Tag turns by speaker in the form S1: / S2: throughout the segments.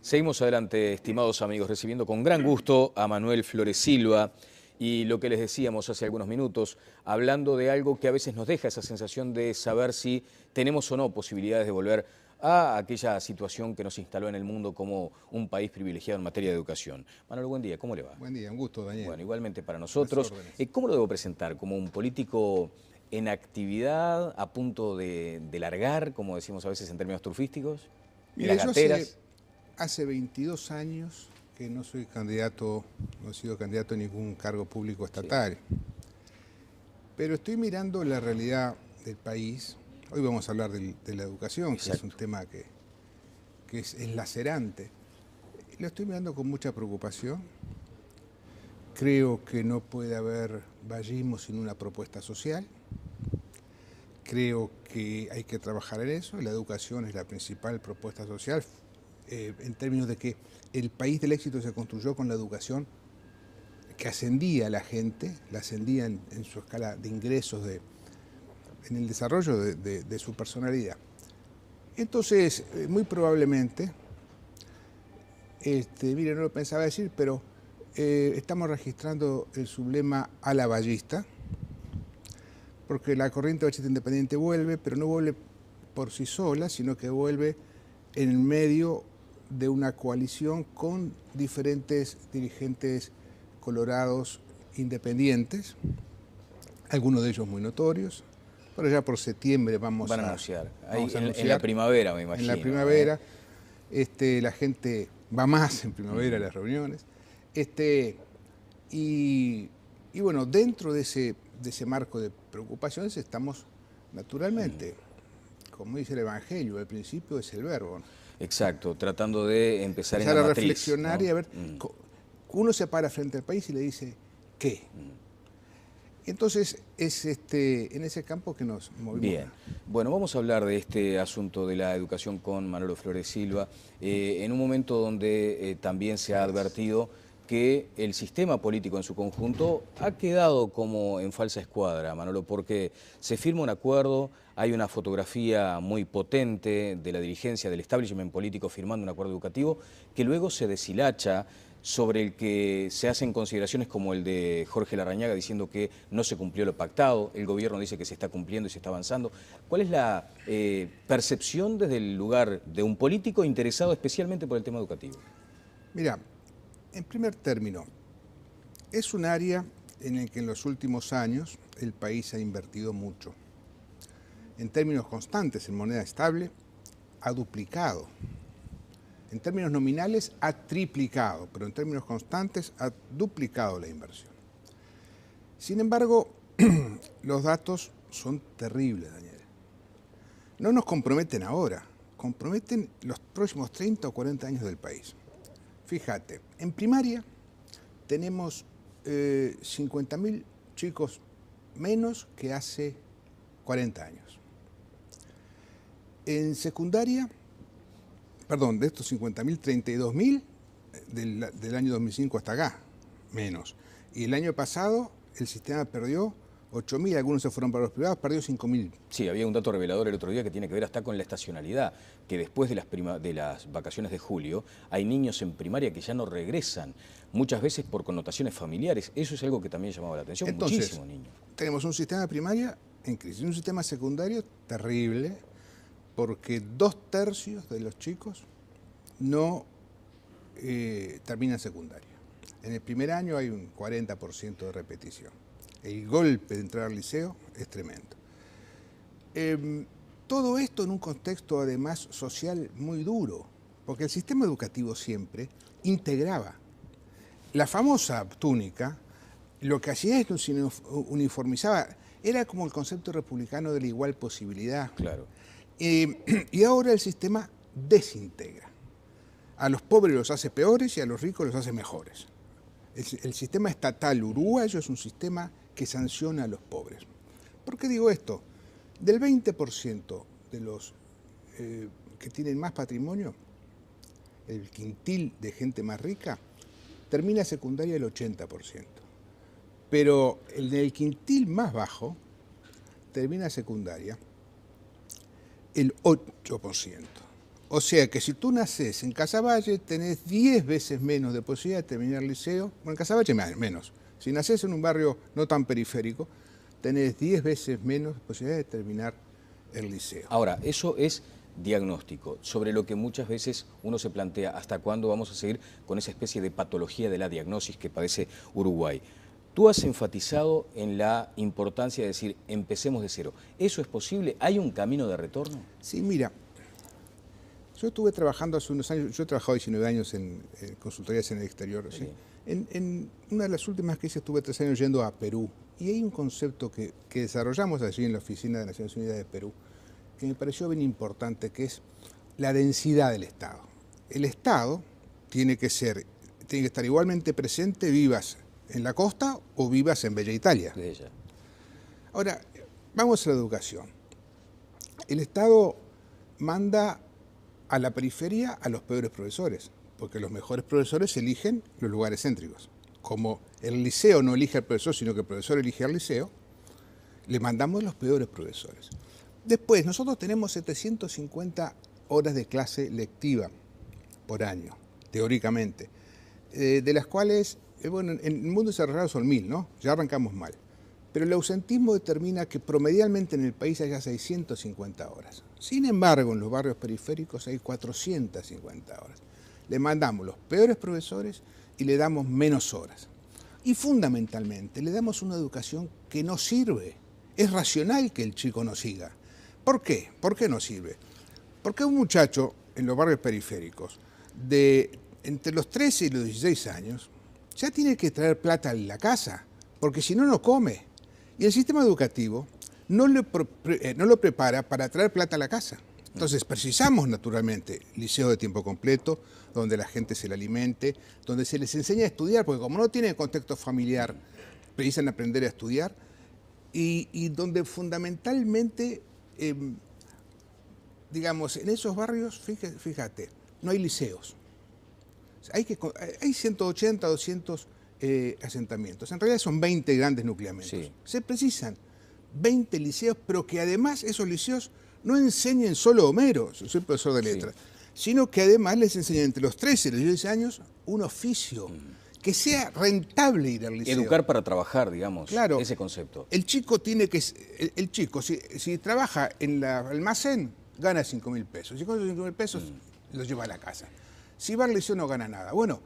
S1: Seguimos adelante, estimados amigos, recibiendo con gran gusto a Manuel Flores Silva y lo que les decíamos hace algunos minutos, hablando de algo que a veces nos deja esa sensación de saber si tenemos o no posibilidades de volver a aquella situación que nos instaló en el mundo como un país privilegiado en materia de educación. Manuel, buen día, ¿cómo le va?
S2: Buen día, un gusto, Daniel.
S1: Bueno, igualmente para
S2: Las
S1: nosotros.
S2: órdenes.
S1: ¿Cómo lo debo presentar? ¿Como un político en actividad, a punto de largar, como decimos a veces en términos turfísticos? ¿De
S2: Mire,
S1: las
S2: yo
S1: gateras?
S2: hace 22 años que no soy candidato, no he sido candidato a ningún cargo público estatal. Pero estoy mirando la realidad del país. Hoy vamos a hablar de la educación, que es un tema que es lacerante. Lo estoy mirando con mucha preocupación. Creo que no puede haber vallismo sin una propuesta social. Creo que hay que trabajar en eso. La educación es la principal propuesta social, en términos de que el país del éxito se construyó con la educación que ascendía a la gente, la ascendía en su escala de ingresos, en el desarrollo de su personalidad. Entonces, muy probablemente, mire, no lo pensaba decir, pero estamos registrando el sublema ala vallista, porque la corriente bachista independiente vuelve, pero no vuelve por sí sola, sino que vuelve en medio de una coalición con diferentes dirigentes colorados independientes, algunos de ellos muy notorios. Pero ya por septiembre vamos a
S1: anunciar.
S2: anunciar.
S1: En la primavera, me imagino.
S2: En la primavera, la gente va más en primavera a las reuniones. Y bueno, dentro de ese marco de preocupaciones estamos, naturalmente, como dice el Evangelio, el principio es el verbo.
S1: Exacto, tratando de empezar en la matriz,
S2: reflexionar, ¿no? Y a ver, uno se para frente al país y le dice, ¿qué? Entonces, es en ese campo que nos movemos.
S1: Bien, bueno, vamos a hablar de este asunto de la educación con Manolo Flores Silva, en un momento donde también se ha advertido que el sistema político en su conjunto ha quedado como en falsa escuadra, Manolo, porque se firma un acuerdo, hay una fotografía muy potente de la dirigencia del establishment político firmando un acuerdo educativo que luego se deshilacha, sobre el que se hacen consideraciones como el de Jorge Larrañaga diciendo que no se cumplió lo pactado, el gobierno dice que se está cumpliendo y se está avanzando. ¿Cuál es la percepción desde el lugar de un político interesado especialmente por el tema educativo?
S2: Mira, en primer término, es un área en el que en los últimos años el país ha invertido mucho. En términos constantes, en moneda estable, ha duplicado. En términos nominales ha triplicado, pero en términos constantes ha duplicado la inversión. Sin embargo, los datos son terribles, Daniel. No nos comprometen ahora, comprometen los próximos 30 o 40 años del país. Fíjate, en primaria tenemos 50.000 chicos menos que hace 40 años. En secundaria, de estos 50.000, 32.000 del año 2005 hasta acá, menos. Y el año pasado el sistema perdió 8.000, algunos se fueron para los privados, perdió 5.000.
S1: Sí, había un dato revelador el otro día que tiene que ver hasta con la estacionalidad, que después de las vacaciones de julio hay niños en primaria que ya no regresan, muchas veces por connotaciones familiares. Eso es algo que también llamaba la atención.
S2: Entonces,
S1: muchísimos niños.
S2: Tenemos un sistema de primaria en crisis, un sistema secundario terrible, porque 2/3 de los chicos no terminan secundaria. En el primer año hay un 40% de repetición. El golpe de entrar al liceo es tremendo. Todo esto en un contexto además social muy duro, porque el sistema educativo siempre integraba. La famosa túnica, lo que hacía es que se uniformizaba, era como el concepto republicano de la igual posibilidad.
S1: Claro.
S2: Y ahora el sistema desintegra. A los pobres los hace peores y a los ricos los hace mejores. El sistema estatal uruguayo es un sistema que sanciona a los pobres. ¿Por qué digo esto? Del 20% de los que tienen más patrimonio, el quintil de gente más rica, termina secundaria el 80%. Pero el del quintil más bajo termina secundaria el 8%. O sea que si tú naces en Casaballe, tenés 10 veces menos de posibilidad de terminar el liceo. Bueno, en Casaballe menos. Si naces en un barrio no tan periférico, tenés 10 veces menos posibilidad de terminar el liceo.
S1: Ahora, eso es diagnóstico, sobre lo que muchas veces uno se plantea hasta cuándo vamos a seguir con esa especie de patología de la diagnosis que padece Uruguay. Tú has enfatizado en la importancia de decir, empecemos de cero. ¿Eso es posible? ¿Hay un camino de retorno?
S2: Sí, mira, yo estuve trabajando hace unos años, yo he trabajado 19 años en consultorías en el exterior. ¿Sí? En una de las últimas que hice estuve 3 años yendo a Perú, y hay un concepto que desarrollamos allí en la Oficina de Naciones Unidas de Perú, que me pareció bien importante, que es la densidad del Estado. El Estado tiene que estar igualmente presente, vivas en la costa o vivas en Bella Italia.
S1: Bella.
S2: Ahora, vamos a la educación. El Estado manda a la periferia a los peores profesores, porque los mejores profesores eligen los lugares céntricos. Como el liceo no elige al profesor, sino que el profesor elige al liceo, le mandamos los peores profesores. Después, nosotros tenemos 750 horas de clase lectiva por año, teóricamente, de las cuales, bueno, en el mundo desarrollado son 1000, ¿no? Ya arrancamos mal. Pero el ausentismo determina que promedialmente en el país haya 650 horas. Sin embargo, en los barrios periféricos hay 450 horas. Le mandamos los peores profesores y le damos menos horas. Y fundamentalmente, le damos una educación que no sirve. Es racional que el chico no siga. ¿Por qué? ¿Por qué no sirve? Porque un muchacho en los barrios periféricos de entre los 13 y los 16 años ya tiene que traer plata a la casa, porque si no, no come. Y el sistema educativo no lo prepara para traer plata a la casa. Entonces precisamos naturalmente liceo de tiempo completo, donde la gente se le alimente, donde se les enseña a estudiar, porque como no tienen contexto familiar, precisan aprender a estudiar, y donde fundamentalmente, digamos, en esos barrios, fíjate, no hay liceos. Hay 180, 200 asentamientos. En realidad son 20 grandes nucleamentos. Sí. Se precisan 20 liceos, pero que además esos liceos no enseñen solo Homero, yo soy profesor de letras, sino que además les enseñen entre los 13 y los 16 años un oficio, que sea rentable ir al liceo.
S1: Educar para trabajar, digamos,
S2: claro,
S1: ese concepto.
S2: El chico tiene que, si trabaja en el almacén, gana 5.000 pesos. Si gana 5.000 pesos, los lleva a la casa. Si va al liceo no gana nada. Bueno,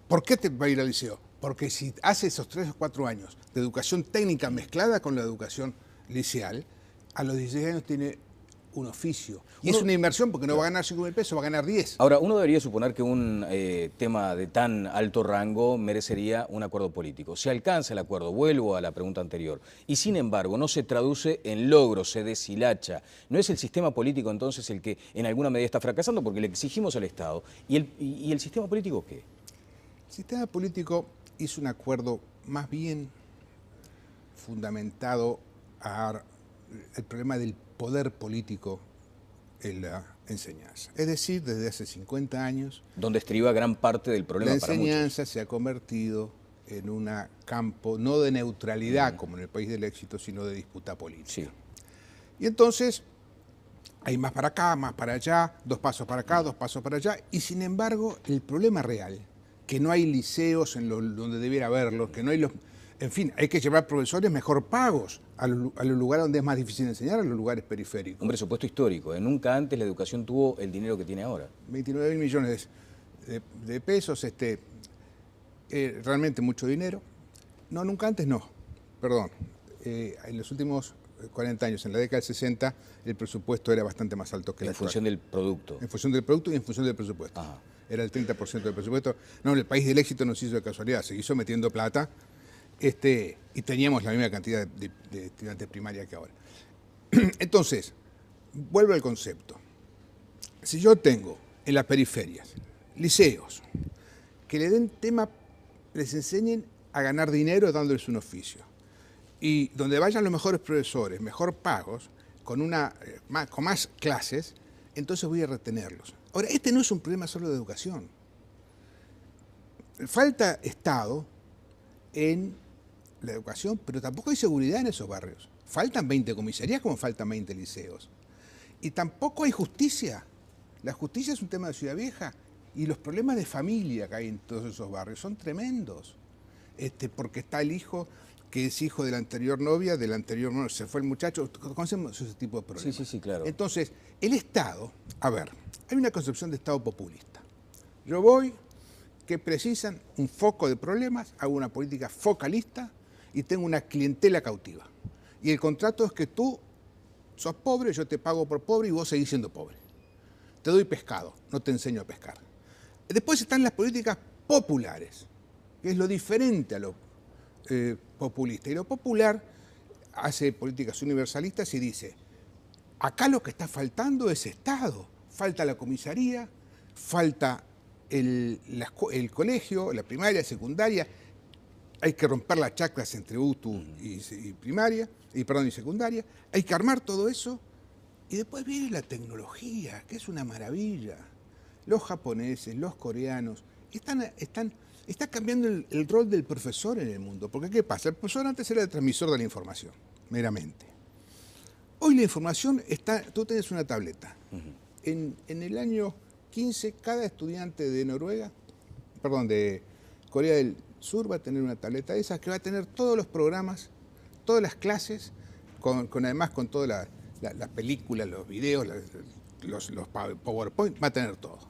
S2: ¿por qué te va a ir al liceo? Porque si hace esos 3 o 4 años de educación técnica mezclada con la educación liceal, a los 16 años tiene un oficio. Y es una inversión porque no va a ganar 5.000 pesos, va a ganar 10.
S1: Ahora, uno debería suponer que un tema de tan alto rango merecería un acuerdo político. Se alcanza el acuerdo, vuelvo a la pregunta anterior, y sin embargo no se traduce en logros, se deshilacha. ¿No es el sistema político entonces el que en alguna medida está fracasando porque le exigimos al Estado? ¿Y el sistema político qué?
S2: El sistema político hizo un acuerdo más bien fundamentado al problema del poder político en la enseñanza. Es decir, desde hace 50 años...
S1: Donde estriba gran parte del problema para muchos.
S2: La enseñanza se ha convertido en un campo no de neutralidad, como en el país del éxito, sino de disputa política. Sí. Y entonces hay más para acá, más para allá, 2 pasos para acá, 2 pasos para allá, y sin embargo el problema real, que no hay liceos donde debiera haberlos, que no hay los... En fin, hay que llevar profesores mejor pagos a los lugares donde es más difícil enseñar, a los lugares periféricos.
S1: Un presupuesto histórico. Nunca antes la educación tuvo el dinero que tiene ahora.
S2: 29.000 millones de pesos, realmente mucho dinero. No, nunca antes no, perdón. En los últimos 40 años, en la década del 60, el presupuesto era bastante más alto que el actual.
S1: En función del producto.
S2: En función del producto y en función del presupuesto. Ajá. Era el 30% del presupuesto. No, el país del éxito no se hizo de casualidad, se hizo metiendo plata. Y teníamos la misma cantidad de estudiantes primaria que ahora. Entonces, vuelvo al concepto. Si yo tengo en las periferias liceos que le den tema, les enseñen a ganar dinero dándoles un oficio, y donde vayan los mejores profesores, mejor pagos, con más clases, entonces voy a retenerlos. Ahora, este no es un problema solo de educación. Falta Estado en la educación, pero tampoco hay seguridad en esos barrios. Faltan 20 comisarías como faltan 20 liceos. Y tampoco hay justicia. La justicia es un tema de Ciudad Vieja y los problemas de familia que hay en todos esos barrios son tremendos. Porque está el hijo que es hijo de la anterior novia, se fue el muchacho, conocemos ese tipo de problemas.
S1: Sí, claro.
S2: Entonces, el Estado, a ver, hay una concepción de Estado populista. Yo voy, que precisan un foco de problemas, hago una política focalista y tengo una clientela cautiva. Y el contrato es que tú sos pobre, yo te pago por pobre y vos seguís siendo pobre. Te doy pescado, no te enseño a pescar. Después están las políticas populares, que es lo diferente a lo populista. Y lo popular hace políticas universalistas y dice, acá lo que está faltando es Estado. Falta la comisaría, falta el colegio, la primaria, secundaria. Hay que romper las chacras entre UTU y secundaria. Hay que armar todo eso. Y después viene la tecnología, que es una maravilla. Los japoneses, los coreanos, está cambiando el rol del profesor en el mundo. Porque ¿qué pasa? El profesor antes era el transmisor de la información, meramente. Hoy la información está, tú tienes una tableta. En el año 15, cada estudiante de de Corea del Sur va a tener una tableta de esas que va a tener todos los programas, todas las clases, además con todas las películas, los videos, los PowerPoint, va a tener todo.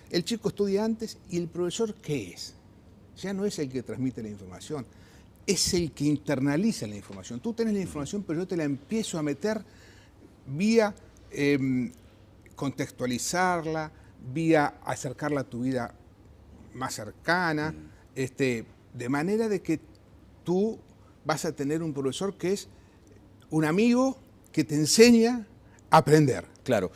S2: El chico estudia antes y el profesor, ¿qué es? Ya no es el que transmite la información, es el que internaliza la información. Tú tenés la información, pero yo te la empiezo a meter vía contextualizarla, vía acercarla a tu vida más cercana, de manera de que tú vas a tener un profesor que es un amigo que te enseña a aprender.
S1: Claro.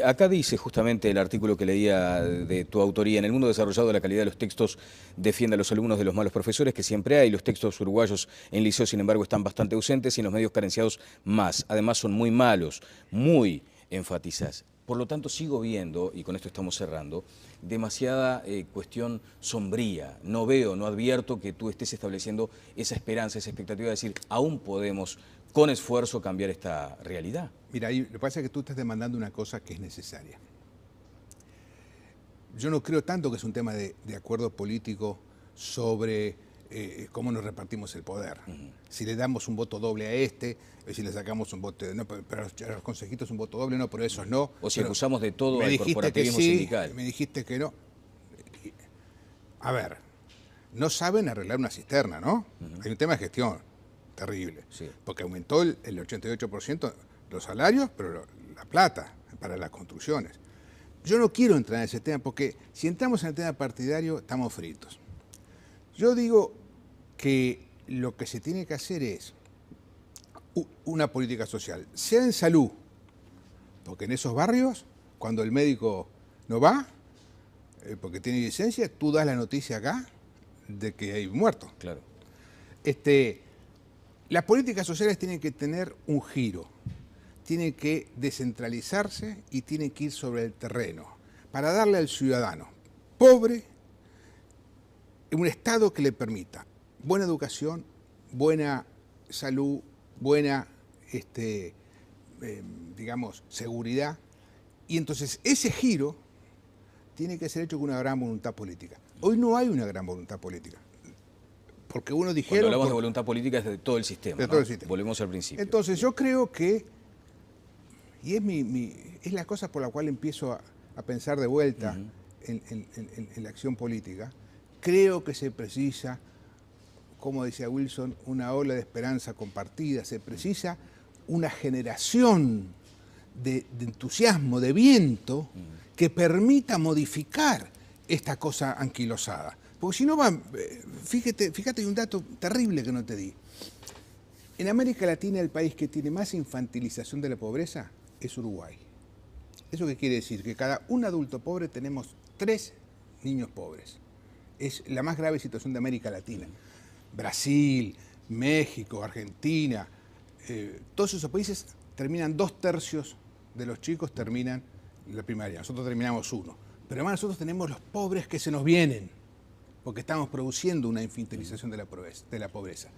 S1: Acá dice justamente el artículo que leía de tu autoría: en el mundo desarrollado la calidad de los textos defiende a los alumnos de los malos profesores, que siempre hay. Los textos uruguayos en liceo, sin embargo, están bastante ausentes y en los medios carenciados más. Además son muy malos, muy enfatizas. Por lo tanto, sigo viendo, y con esto estamos cerrando, demasiada cuestión sombría. No veo, no advierto que tú estés estableciendo esa esperanza, esa expectativa de decir, aún podemos, con esfuerzo, cambiar esta realidad.
S2: Mira, lo que pasa es que tú estás demandando una cosa que es necesaria. Yo no creo tanto que es un tema de acuerdo político sobre cómo nos repartimos el poder. Si le damos un voto doble a si le sacamos un voto... No, pero a los consejitos un voto doble, no, pero esos no.
S1: O si acusamos de todo al corporativismo sindical.
S2: Me dijiste que no. A ver, no saben arreglar una cisterna, ¿no? Hay un tema de gestión terrible.
S1: Sí.
S2: Porque aumentó el 88% los salarios, pero la plata para las construcciones. Yo no quiero entrar en ese tema, porque si entramos en el tema partidario, estamos fritos. Yo digo que lo que se tiene que hacer es una política social, sea en salud, porque en esos barrios, cuando el médico no va, porque tiene licencia, tú das la noticia acá de que hay muertos.
S1: Claro.
S2: Las políticas sociales tienen que tener un giro, tienen que descentralizarse y tienen que ir sobre el terreno para darle al ciudadano pobre un Estado que le permita buena educación, buena salud, buena, seguridad. Y entonces ese giro tiene que ser hecho con una gran voluntad política. Hoy no hay una gran voluntad política. Porque uno dijeron...
S1: Cuando hablamos de voluntad política es de todo el sistema,
S2: de todo el sistema.
S1: Volvemos al principio.
S2: Entonces yo creo que, y es la cosa por la cual empiezo a pensar de vuelta en la acción política, creo que se precisa, como decía Wilson, una ola de esperanza compartida, se precisa una generación de entusiasmo, de viento, que permita modificar esta cosa anquilosada. Porque si no fíjate, hay un dato terrible que no te di. En América Latina el país que tiene más infantilización de la pobreza es Uruguay. ¿Eso qué quiere decir? Que cada un adulto pobre tenemos 3 niños pobres. Es la más grave situación de América Latina. Brasil, México, Argentina, todos esos países terminan 2/3 de los chicos terminan la primaria. Nosotros terminamos 1. Pero además nosotros tenemos los pobres que se nos vienen, porque estamos produciendo una infantilización de la pobreza.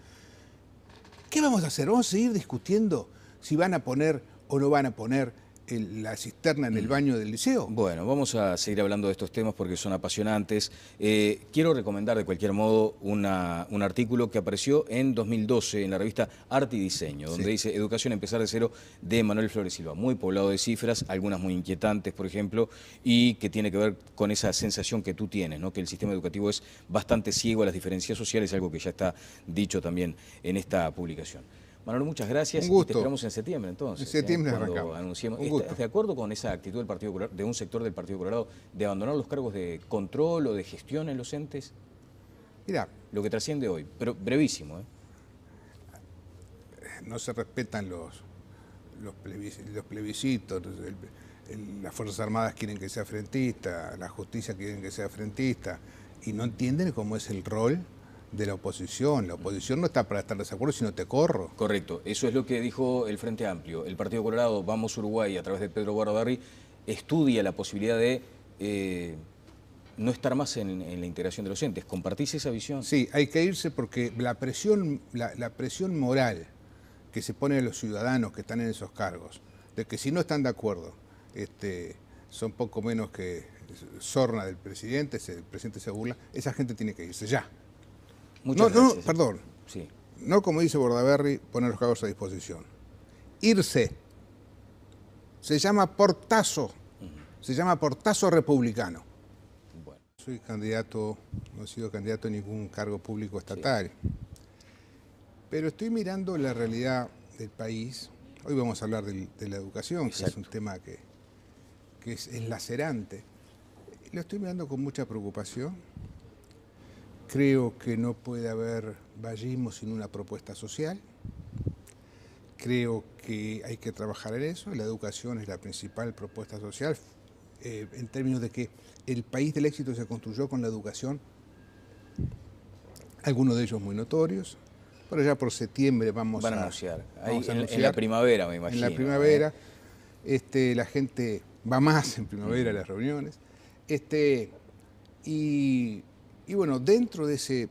S2: ¿Qué vamos a hacer? ¿Vamos a seguir discutiendo si van a poner o no van a poner la cisterna en el baño del liceo.
S1: Bueno, vamos a seguir hablando de estos temas porque son apasionantes. Quiero recomendar de cualquier modo un artículo que apareció en 2012 en la revista Arte y Diseño, donde dice Educación empezar de cero, de Manuel Flores Silva. Muy poblado de cifras, algunas muy inquietantes, por ejemplo, y que tiene que ver con esa sensación que tú tienes, ¿no? Que el sistema educativo es bastante ciego a las diferencias sociales, algo que ya está dicho también en esta publicación. Manolo, muchas gracias.
S2: Un gusto.
S1: Y te esperamos en septiembre, entonces.
S2: En septiembre
S1: cuando
S2: arrancamos.
S1: anunciemos.
S2: Un gusto.
S1: ¿Estás de acuerdo con esa actitud del Partido Colorado, de un sector del Partido Colorado, de abandonar los cargos de control o de gestión en los entes?
S2: Mira,
S1: Lo que trasciende hoy, pero brevísimo, ¿eh?
S2: No se respetan los plebiscitos, las Fuerzas Armadas quieren que sea frentista, la justicia quieren que sea frentista, y no entienden cómo es el rol de la oposición. La oposición no está para estar de desacuerdo, sino te corro.
S1: Correcto, eso es lo que dijo el Frente Amplio. El Partido Colorado, Vamos Uruguay, a través de Pedro Guardabarri, estudia la posibilidad de no estar más en la integración de los entes. ¿Compartís esa visión?
S2: Sí, hay que irse porque la presión moral que se pone a los ciudadanos que están en esos cargos, de que si no están de acuerdo, son poco menos que sorna del presidente, el presidente se burla, esa gente tiene que irse ya.
S1: Muchas gracias.
S2: Perdón.
S1: Sí.
S2: No, como dice Bordaberry, poner los cargos a disposición. Irse. Se llama portazo. Se llama portazo republicano.
S1: Bueno.
S2: Soy candidato, no he sido candidato a ningún cargo público estatal. Sí. Pero estoy mirando la realidad del país. Hoy vamos a hablar de la educación, exacto, que es un tema que es lacerante. Lo estoy mirando con mucha preocupación. Creo que no puede haber vallismo sin una propuesta social. Creo que hay que trabajar en eso. La educación es la principal propuesta social, en términos de que el país del éxito se construyó con la educación, algunos de ellos muy notorios. Por allá por septiembre vamos a anunciar.
S1: En la primavera, me imagino.
S2: En la primavera. La gente va más en primavera a las reuniones. Y bueno, dentro de ese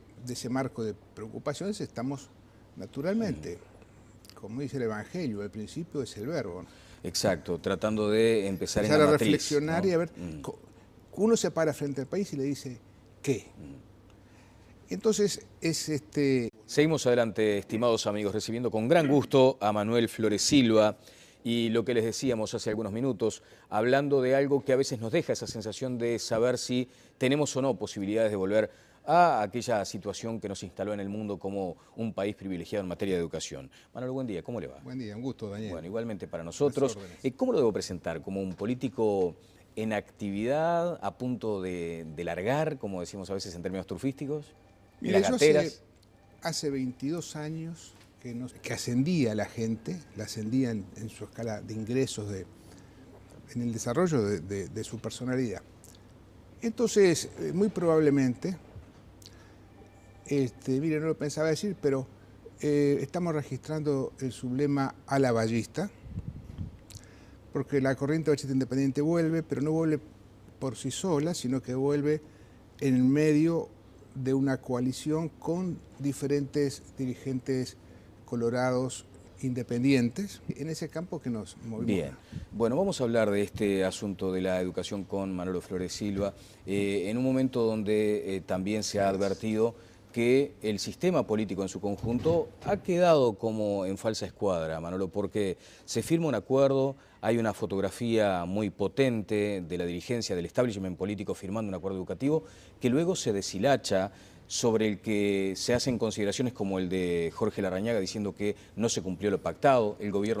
S2: marco de preocupaciones estamos, naturalmente, como dice el Evangelio, al principio es el verbo, ¿no?
S1: Exacto, tratando de empezar en la matriz,
S2: reflexionar, ¿no? Y a ver, uno se para frente al país y le dice, ¿qué? Entonces,
S1: Seguimos adelante, estimados amigos, recibiendo con gran gusto a Manuel Flores Silva. Y lo que les decíamos hace algunos minutos, hablando de algo que a veces nos deja esa sensación de saber si tenemos o no posibilidades de volver a aquella situación que nos instaló en el mundo como un país privilegiado en materia de educación. Manuel, buen día, ¿cómo le va?
S2: Buen día, un gusto, Daniel.
S1: Bueno, igualmente para nosotros. ¿Cómo lo debo presentar? ¿Como un político en actividad, a punto de largar, como decimos a veces en términos turfísticos?
S2: Mira, yo hace 22 años que ascendía la gente, la ascendía en su escala de ingresos, en el desarrollo de su personalidad. Entonces, muy probablemente, mire, no lo pensaba decir, pero estamos registrando el sublema ala ballista, porque la corriente bachista independiente vuelve, pero no vuelve por sí sola, sino que vuelve en medio de una coalición con diferentes dirigentes colorados independientes, en ese campo que nos movimos.
S1: Bien, bueno, vamos a hablar de este asunto de la educación con Manolo Flores Silva, en un momento donde también se ha advertido que el sistema político en su conjunto ha quedado como en falsa escuadra, Manolo, porque se firma un acuerdo, hay una fotografía muy potente de la dirigencia del establishment político firmando un acuerdo educativo que luego se deshilacha, sobre el que se hacen consideraciones como el de Jorge Larrañaga diciendo que no se cumplió lo pactado, el gobierno